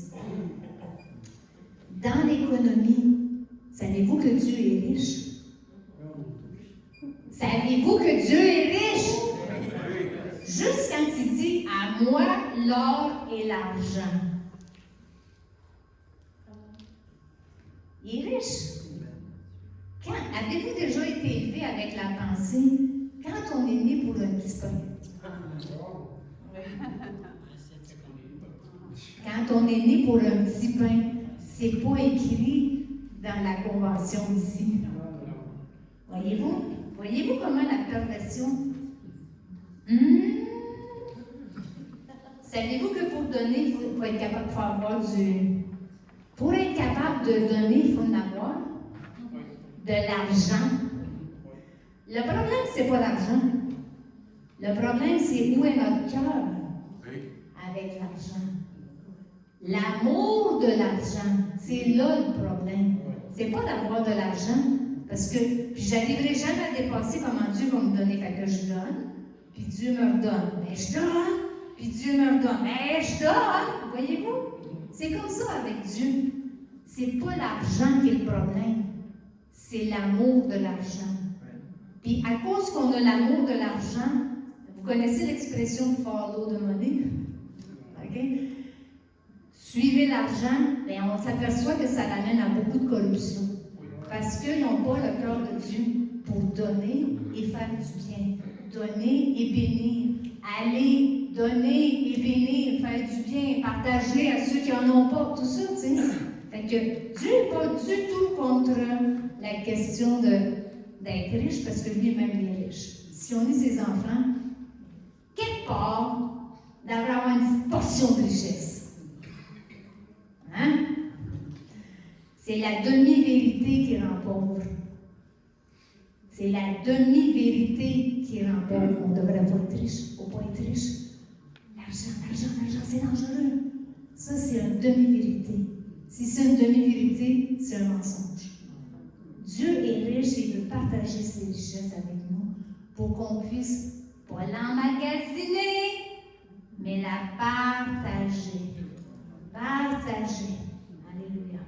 Dans l'économie, savez-vous que Dieu est riche? Savez-vous que Dieu est riche? Juste quand il dit « à moi l'or et l'argent ». Il est riche. Avez-vous déjà été élevé avec la pensée, quand on est né pour un petit pain? Quand on est né pour un petit pain, c'est pas écrit dans la convention ici. Voyez-vous? Voyez-vous comment la perversion... Savez-vous que pour donner, il faut être capable de faire avoir du... Pour être capable de donner, il faut en avoir de l'argent. Le problème, c'est pas l'argent. Le problème, c'est où est notre cœur avec l'argent. L'amour de l'argent, c'est là le problème. C'est pas d'avoir de l'argent, parce que je n'arriverai jamais à dépasser comment Dieu va me donner. Fait que je donne, puis Dieu me redonne. Mais je donne, puis Dieu me redonne. Mais je donne, voyez-vous? C'est comme ça avec Dieu. C'est pas l'argent qui est le problème, c'est l'amour de l'argent. Puis à cause qu'on a l'amour de l'argent, vous connaissez l'expression « follow the money ». OK? Suivez l'argent, bien on s'aperçoit que ça l'amène à beaucoup de corruption. Parce qu'ils n'ont pas le cœur de Dieu pour donner et faire du bien. Donner et bénir. Aller, donner et bénir, faire du bien, partager à ceux qui n'en ont pas, tout ça, tu sais. Fait que Dieu n'est pas du tout contre la question d'être riche, parce que lui-même il est riche. Si on est ses enfants, quelque part, d'avoir une petite portion de richesse. Hein? C'est la demi-vérité qui rend pauvre. C'est la demi-vérité qui rend pauvre. On ne devrait pas être riche. Il ne faut pas être riche. L'argent, c'est dangereux. Ça, c'est une demi-vérité. Si c'est une demi-vérité, c'est un mensonge. Dieu est riche et il veut partager ses richesses avec nous pour qu'on puisse pas l'emmagasiner, mais la partager. Partager. Alléluia.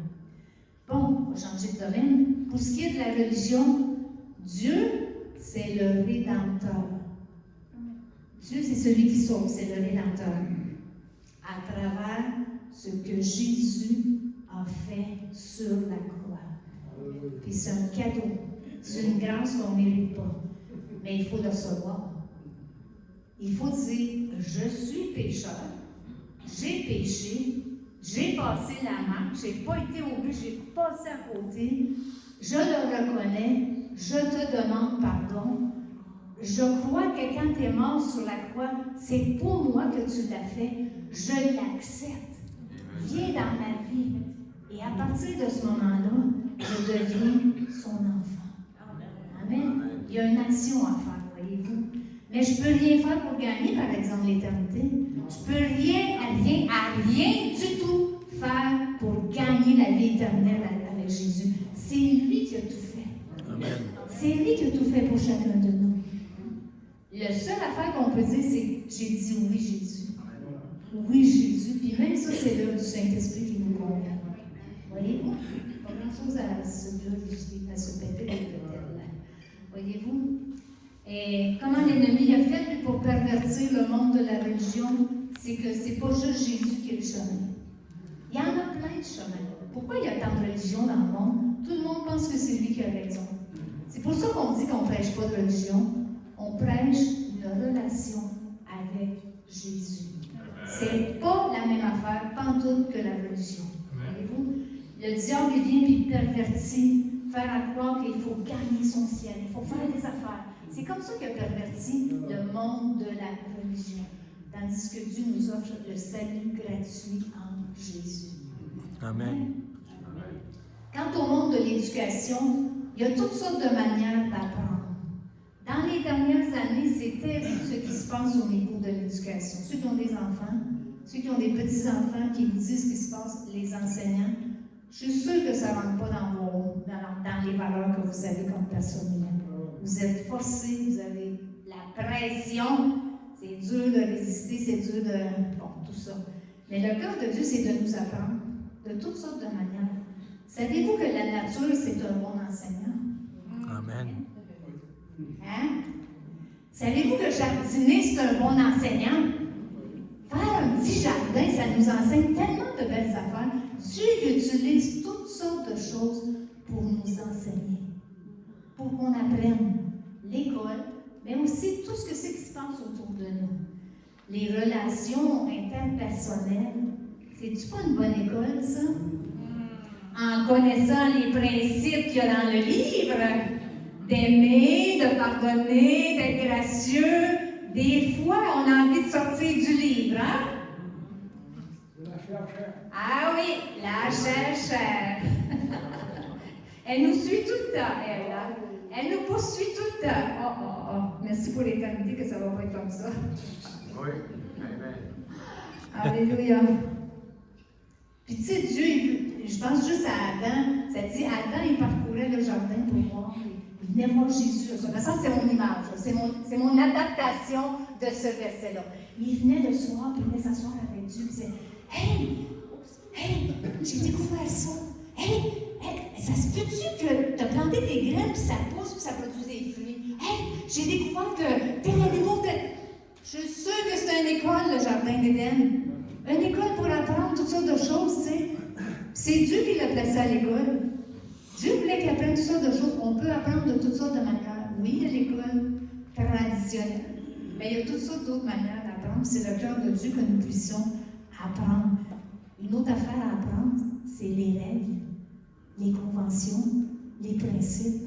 Bon, on va changer de domaine. Pour ce qui est de la religion, Dieu, c'est le Rédempteur. Dieu, c'est celui qui sauve, c'est le Rédempteur. À travers ce que Jésus a fait sur la croix. Puis c'est un cadeau. C'est une grâce qu'on ne mérite pas. Mais il faut le recevoir. Il faut dire, je suis pécheur, j'ai péché, j'ai passé la marque, je n'ai pas été obligé, j'ai passé à côté, je le reconnais, je te demande pardon. Je crois que quand tu es mort sur la croix, c'est pour moi que tu l'as fait. Je l'accepte. Viens dans ma vie. Et à partir de ce moment-là, je deviens son enfant. Amen. Il y a une action à faire, voyez-vous. Mais je ne peux rien faire pour gagner, par exemple, l'éternité. Je ne peux rien du tout faire pour gagner la vie éternelle avec Jésus. C'est lui qui a tout fait. Amen. C'est lui qui a tout fait pour chacun de nous. La seule affaire qu'on peut dire, c'est j'ai dit oui, Jésus. Oui, Jésus. Puis même ça, c'est l'œuvre du Saint-Esprit qui nous convient. Voyez-vous? Pas grand-chose à se glorifier, à se péter les pétales. Voyez-vous? Et comment l'ennemi a fait pour pervertir le monde de la religion, c'est que c'est pas juste Jésus qui est le chemin. Il y en a plein de chemins. Pourquoi il y a tant de religions dans le monde? Tout le monde pense que c'est lui qui a raison. C'est pour ça qu'on dit qu'on ne prêche pas de religion. On prêche une relation avec Jésus. C'est pas la même affaire, pantoute, que la religion. Voyez-vous? Le diable vient et pervertit, faire à croire qu'il faut gagner son ciel, il faut faire des affaires. C'est comme ça qu'il a perverti le monde de la religion. Tandis que Dieu nous offre le salut gratuit en Jésus. Amen. Quant au monde de l'éducation, il y a toutes sortes de manières d'apprendre. Dans les dernières années, c'est terrible ce qui se passe au niveau de l'éducation. Ceux qui ont des enfants, ceux qui ont des petits-enfants qui vous disent ce qui se passe, les enseignants, je suis sûre que ça ne rentre pas dans les valeurs que vous avez comme personne humaine. Vous êtes forcés, vous avez la pression, c'est dur de résister, c'est dur de... Bon, tout ça. Mais le cœur de Dieu, c'est de nous apprendre de toutes sortes de manières. Savez-vous que la nature, c'est un bon enseignant? Amen. Hein? Savez-vous que jardiner, c'est un bon enseignant? Faire un petit jardin, ça nous enseigne tellement de belles affaires. Dieu utilise toutes sortes de choses pour nous enseigner, pour qu'on apprenne l'école, mais aussi tout ce que c'est qui se passe autour de nous. Les relations interpersonnelles, c'est-tu pas une bonne école, ça? En connaissant les principes qu'il y a dans le livre, d'aimer, de pardonner, d'être gracieux. Des fois, on a envie de sortir du livre, hein? Ah oui, la chair. Elle nous suit tout le temps, elle, hein? Elle nous poursuit tout le temps. Oh. Merci pour l'éternité que ça ne va pas être comme ça. Oui, amen. Alléluia. Puis tu sais, Dieu, je pense juste à Adam. Ça dit, Adam, il parcourait le jardin pour voir. Il venait voir Jésus. Ça me semble que c'est mon image. C'est mon adaptation de ce verset-là. Il venait le soir, puis il venait s'asseoir avec Dieu. Il disait, Hey, j'ai découvert ça. Hey, ça se peut-tu que tu as planté des graines, puis ça pousse, puis ça produit des fruits? Hey, j'ai découvert que tel animal, je suis sûre que c'est une école, le jardin d'Éden. Une école pour apprendre toutes sortes de choses, tu sais. C'est Dieu qui l'a placé à l'école. Dieu voulait qu'il apprenne toutes sortes de choses. On peut apprendre de toutes sortes de manières. Oui, il y a l'école traditionnelle, mais il y a toutes sortes d'autres manières d'apprendre. C'est le cœur de Dieu que nous puissions apprendre. Une autre affaire à apprendre, c'est les règles, les conventions, les principes.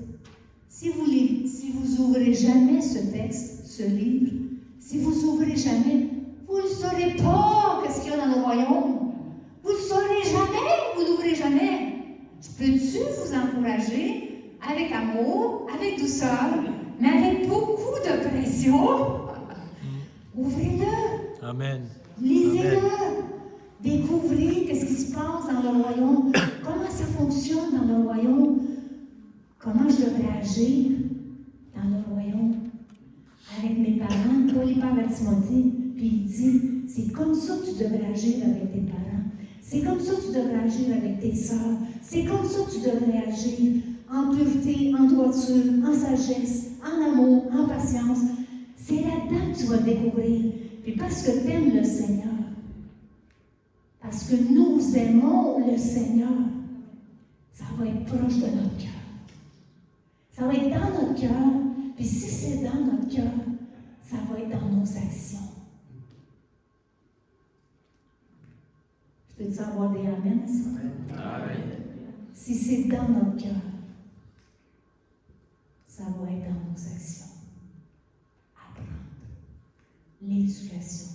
Si vous ouvrez jamais ce texte, ce livre, si vous ouvrez jamais, Vous ne saurez pas qu'est-ce qu'il y a dans le royaume. Vous ne le saurez jamais, vous n'ouvrez jamais. Peux-tu vous encourager avec amour, avec douceur, mais avec beaucoup de pression? Ouvrez-le. Amen. Lisez-le. Découvrez qu'est-ce qui se passe dans le royaume. Comment ça fonctionne dans le royaume. Comment je devrais agir dans le royaume. Avec mes parents, Paul il parle à Timothée, puis il dit, c'est comme ça que tu devrais agir avec tes parents. C'est comme ça que tu devrais agir avec tes sœurs. C'est comme ça que tu devrais agir en pureté, en droiture, en sagesse, en amour, en patience. C'est là-dedans que tu vas découvrir. Puis parce que tu aimes le Seigneur, parce que nous aimons le Seigneur, ça va être proche de notre cœur. Ça va être dans notre cœur. Puis si c'est dans notre cœur, ça va être dans nos actions. Peux-tu avoir des amens à ça? Amen. Si c'est dans notre cœur, ça va être dans nos actions. Apprendre. L'éducation.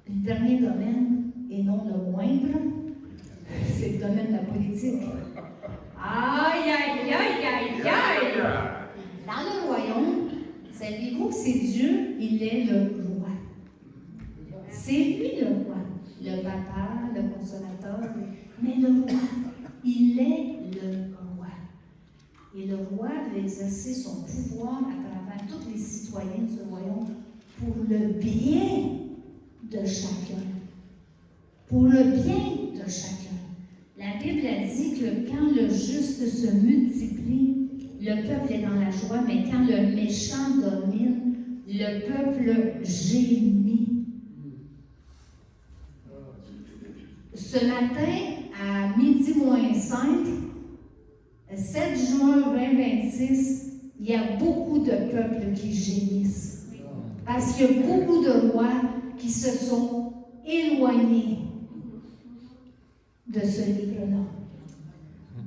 Le dernier domaine, et non le moindre, c'est le domaine de la politique. Aïe, aïe, aïe, aïe, aïe! Dans le royaume, saviez-vous que c'est Dieu, il est le roi. C'est lui le roi. Le papa, le consolateur, mais le roi, il est le roi. Et le roi veut exercer son pouvoir à travers tous les citoyens du royaume pour le bien de chacun. Pour le bien de chacun. La Bible a dit que quand le juste se multiplie, le peuple est dans la joie, mais quand le méchant domine, le peuple gémit. Ce matin, à midi moins 5, 7 juin 2026, il y a beaucoup de peuples qui gémissent. Parce qu'il y a beaucoup de rois qui se sont éloignés de ce livre-là.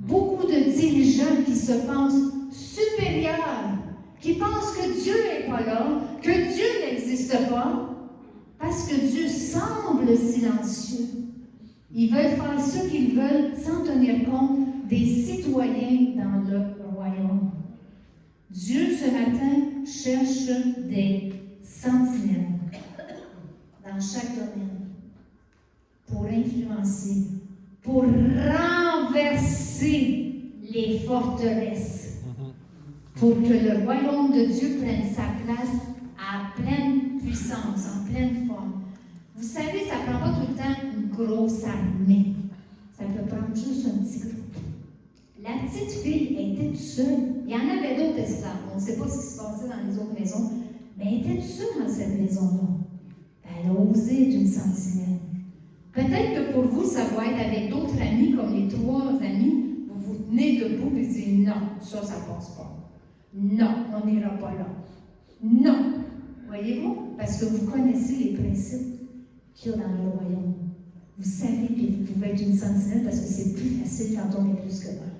Beaucoup de dirigeants qui se pensent supérieurs, qui pensent que Dieu n'est pas là, que Dieu n'existe pas, parce que Dieu semble silencieux. Ils veulent faire ce qu'ils veulent sans tenir compte des citoyens dans le royaume. Dieu, ce matin, cherche des sentinelles dans chaque domaine pour influencer, pour renverser les forteresses, pour que le royaume de Dieu prenne sa place à pleine puissance, en pleine forme. Vous savez, ça ne prend pas tout le temps une grosse armée. Ça peut prendre juste un petit groupe. La petite fille, elle était toute seule. Il y en avait d'autres esclaves. On ne sait pas ce qui se passait dans les autres maisons. Mais elle était toute seule dans cette maison-là. Elle a osé être une sentinelle. Peut-être que pour vous, ça va être avec d'autres amis, comme les 3 amis. Vous vous tenez debout et vous dites non, ça ne passe pas. Non, on n'ira pas là. Non. Voyez-vous? Parce que vous connaissez les principes qu'il y a dans le royaume. Vous savez que vous pouvez être une sentinelle parce que c'est plus facile quand on est plus que un.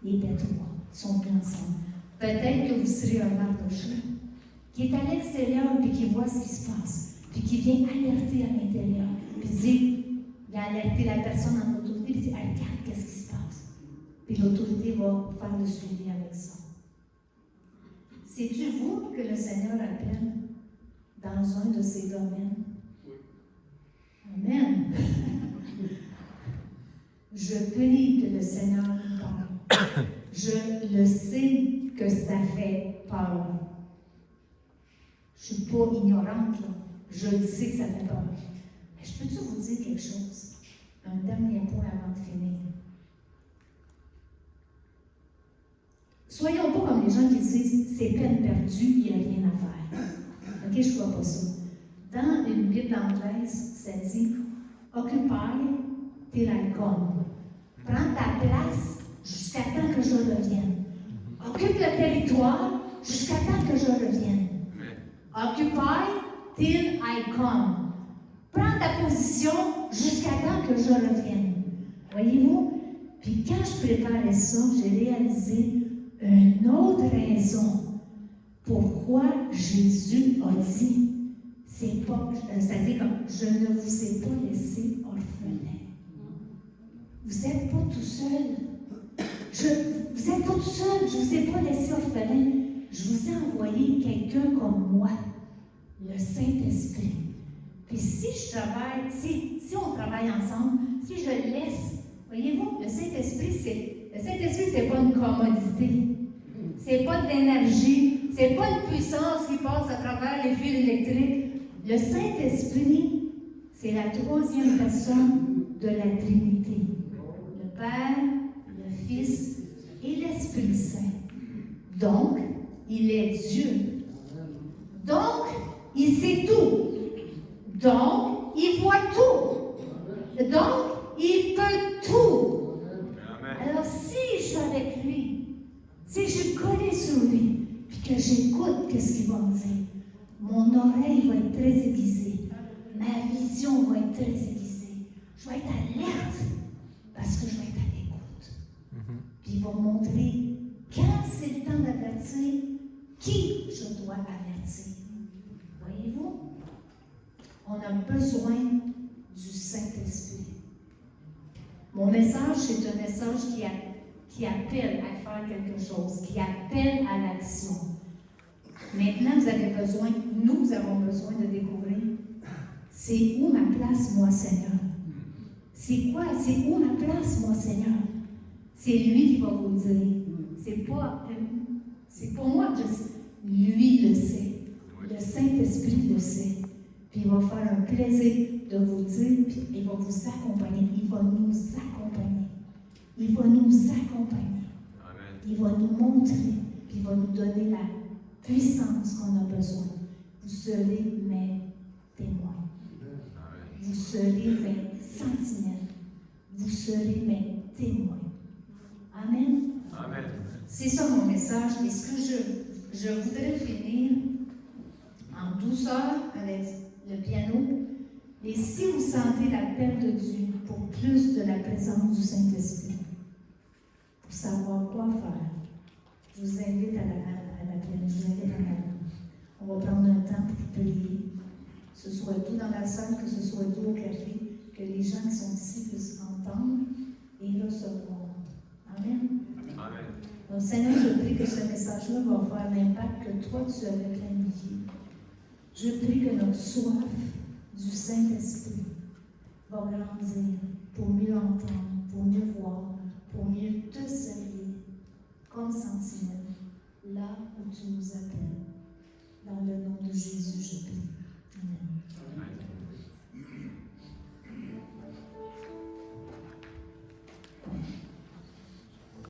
Il était 3. Ils sont plus ensemble. Peut-être que vous serez un mardoché qui est à l'extérieur et qui voit ce qui se passe, puis qui vient alerter à l'intérieur, puis dit, il a alerté la personne en autorité, puis dit, regarde, qu'est-ce qui se passe? Puis l'autorité va faire le suivi avec ça. C'est-tu vous que le Seigneur appelle dans un de ces domaines? Amen. Je prie que le Seigneur nous parle. Je le sais que ça fait peur. Je ne suis pas ignorante, là. Je le sais que ça fait peur. Mais je peux-tu vous dire quelque chose? Un dernier point avant de finir. Soyons pas comme les gens qui disent c'est peine perdue, il n'y a rien à faire. OK, je ne vois pas ça. Dans une Bible anglaise, ça dit Occupy till I come. Prends ta place jusqu'à temps que je revienne. Occupe le territoire jusqu'à temps que je revienne. Occupy till I come. Prends ta position jusqu'à temps que je revienne. Voyez-vous? Puis quand je préparais ça, j'ai réalisé une autre raison pourquoi Jésus a dit c'est pas, ça dit comme je ne vous ai pas laissé orphelin. Vous n'êtes pas tout seul. Vous n'êtes pas tout seul, je ne vous ai pas laissé orphelin. Je vous ai envoyé quelqu'un comme moi, le Saint-Esprit. Puis si je travaille, si on travaille ensemble, si je laisse, voyez-vous, le Saint-Esprit, c'est pas une commodité. C'est pas de l'énergie, c'est pas une puissance qui passe à travers les fils électriques. Le Saint-Esprit, c'est la troisième personne de la Trinité. Le Père, le Fils et l'Esprit Saint. Donc, il est Dieu. Donc, il sait tout. Donc, il voit tout. Donc, il peut tout. Alors, si je suis avec lui, si je suis collée sur lui, puis que j'écoute qu'est-ce qu'il va me dire, mon oreille va être très aiguisée, ma vision va être très aiguisée, je vais être alerte parce que je vais être à l'écoute. Puis il va me montrer quand c'est le temps d'avertir, qui je dois avertir. Voyez-vous? On a besoin du Saint-Esprit. Mon message, c'est un message qui appelle à faire quelque chose, qui appelle à l'action. Maintenant, nous avons besoin de découvrir, c'est où ma place, moi, Seigneur? C'est où ma place, moi, Seigneur? C'est lui qui va vous le dire. C'est pas moi, lui le sait. Le Saint-Esprit le sait. Puis il va faire un plaisir de vous le dire, puis il va vous accompagner. Il va nous accompagner. Il va nous accompagner. Amen. Il va nous montrer, puis il va nous donner la puissance qu'on a besoin. Vous serez mes témoins. Amen. Vous serez mes sentinelles. Vous serez mes témoins. Amen. Amen. C'est ça mon message. Et ce que je voudrais finir en douceur avec le piano. Et si vous sentez l'appel de Dieu pour plus de la présence du Saint-Esprit, pour savoir quoi faire, je vous invite à la plaine, je vous invite à la main. On va prendre un temps pour prier, que ce soit doux dans la salle, que ce soit doux au café, que les gens qui sont ici puissent entendre et recevoir. Amen. Amen. Donc, Seigneur, je prie que ce message-là va faire l'impact que toi tu avais planifié. Je prie que notre soif du Saint-Esprit va grandir pour mieux entendre, pour mieux voir, pour mieux te servir comme sentinelle, là où tu nous appelles. Dans le nom de Jésus, je prie. Amen. Amen.